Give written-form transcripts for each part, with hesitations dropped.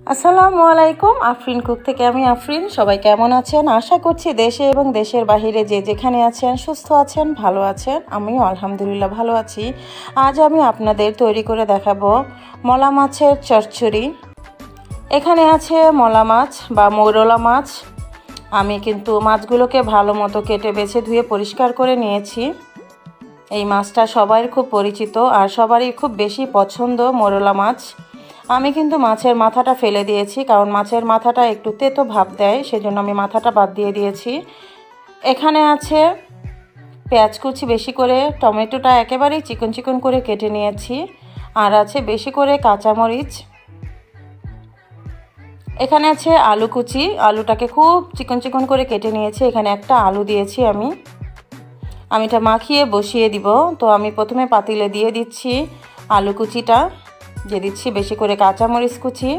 আসসালামু আলাইকুম। আফরিন কুক থেকে আমি আফরিন। সবাই কেমন আছেন? আশা করছি দেশে এবং দেশের বাহিরে যে যেখানে আছেন সুস্থ আছেন, ভালো আছেন। আমিও আলহামদুলিল্লাহ ভালো আছি। আজ আমি আপনাদের তৈরি করে দেখাবো মলা মাছের চচ্চড়ি। এখানে আছে মলা মাছ বা মৌরলা মাছ। আমি কিন্তু মাছগুলোকে ভালো মতো কেটে বেছে ধুয়ে পরিষ্কার করে নিয়েছি। এই মাছটা সবার খুব পরিচিত আর সবারই খুব বেশি পছন্দ মৌরলা মাছ। আমি কিন্তু মাছের মাথাটা ফেলে দিয়েছি, কারণ মাছের মাথাটা একটু তেতো ভাব দেয়, সেজন্য আমি মাথাটা বাদ দিয়ে দিয়েছি। এখানে আছে পেঁয়াজ কুচি বেশি করে, টমেটোটা একেবারেই চিকন চিকন করে কেটে নিয়েছি, আর আছে বেশি করে কাঁচামরিচ। এখানে আছে আলু কুচি, আলুটাকে খুব চিকন চিকন করে কেটে নিয়েছি। এখানে একটা আলু দিয়েছি আমি এটা মাখিয়ে বসিয়ে দিব। তো আমি প্রথমে পাতিলে দিয়ে দিচ্ছি আলু কুচিটা, দিয়ে দিচ্ছি বেশি করে কাঁচামরিচ কুচি,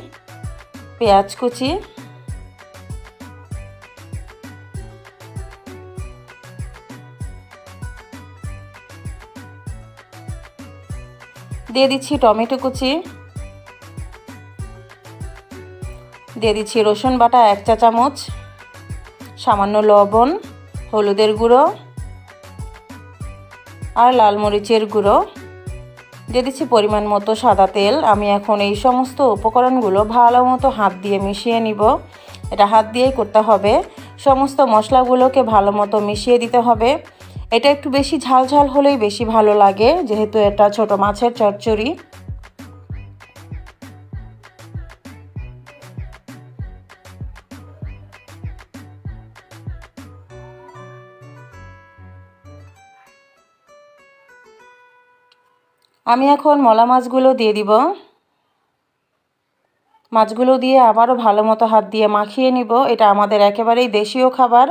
পেঁয়াজ কুচি, দিয়ে দিচ্ছি টমেটো কুচি, দিয়ে দিচ্ছি রসুন বাটা 1 চা চামচ, সামান্য লবণ, হলুদের গুঁড়ো আর লাল মরিচের গুঁড়ো, দিয়ে দিচ্ছি পরিমাণ মতো সাদা তেল। আমি এখন এই সমস্ত উপকরণগুলো ভালো মতো হাত দিয়ে মিশিয়ে নিব। এটা হাত দিয়েই করতে হবে। সমস্ত মশলাগুলোকে ভালো মতো মিশিয়ে দিতে হবে। এটা একটু বেশি ঝাল ঝাল হলেই বেশি ভালো লাগে, যেহেতু এটা ছোট মাছের চচ্চড়ি। আমি এখন মলা মাছগুলো দিয়ে দিব। মাছগুলো দিয়ে আবারও ভালো মতো হাত দিয়ে মাখিয়ে নিব। এটা আমাদের একেবারেই দেশীয় খাবার।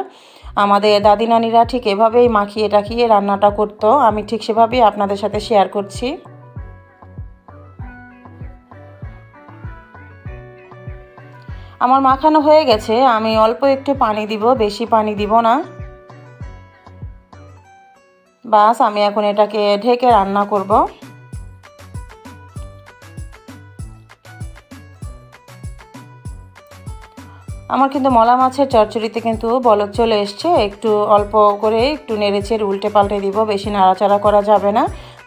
আমাদের দাদি নানিরা ঠিক এভাবেই মাখিয়ে টাখিয়ে রান্নাটা করতো। আমি ঠিক সেভাবেই আপনাদের সাথে শেয়ার করছি। আমার মাখানো হয়ে গেছে। আমি অল্প একটু পানি দিব, বেশি পানি দিব না। বাস, আমি এখন এটাকে ঢেকে রান্না করব। আমার কিন্তু মলা মাছের চচ্চড়িতে কিন্তু বলক চলে এসছে। একটু অল্প করে একটু নেড়েচেড়ে উল্টে পাল্টে দিব, বেশি নাড়াচাড়া করা যাবে না,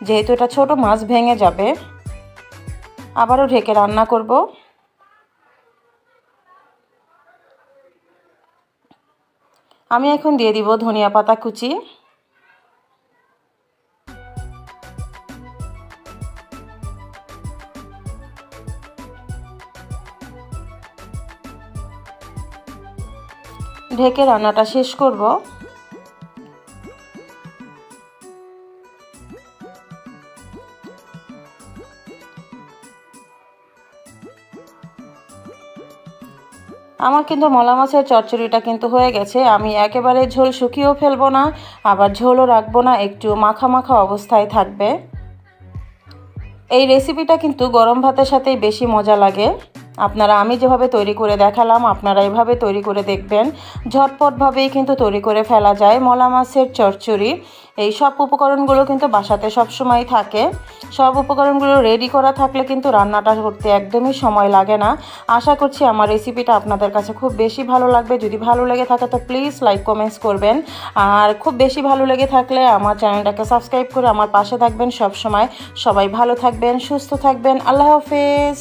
যেহেতু এটা ছোট মাছ ভেঙে যাবে। আবারও ঢেকে রান্না করব। আমি এখন দিয়ে দিব ধনিয়া পাতা কুচি, ঢেকে রান্নাটা শেষ করব। আমার কিন্তু মলা মাছের চচ্চড়িটা কিন্তু হয়ে গেছে। আমি একেবারে ঝোল শুকিয়েও ফেলবো না, আবার ঝোলও রাখবো না, একটু মাখা মাখা অবস্থায় থাকবে। এই রেসিপিটা কিন্তু গরম ভাতের সাথেই বেশি মজা লাগে। আমি যেভাবে তৈরি করে দেখালাম, আপনারা এভাবে তৈরি করে দেখবেন। ঝটপটভাবেই কিন্তু তৈরি করে ফেলা যায় মলা মাছের চচ্চড়ি। এই সব উপকরণগুলো কিন্তু বাসাতে সবসময় থাকে। সব উপকরণগুলো রেডি করা থাকলে কিন্তু রান্নাটা করতে একদমই সময় লাগে না। আশা করছি আমার রেসিপিটা আপনাদের কাছে খুব বেশি ভালো লাগবে। যদি ভালো লেগে থাকে তো প্লিজ লাইক কমেন্টস করবেন। আর খুব বেশি ভালো লেগে থাকলে আমার চ্যানেলটাকে সাবস্ক্রাইব করে আমার পাশে থাকবেন সব সময়। সবাই ভালো থাকবেন, সুস্থ থাকবেন। আল্লাহ হাফেজ।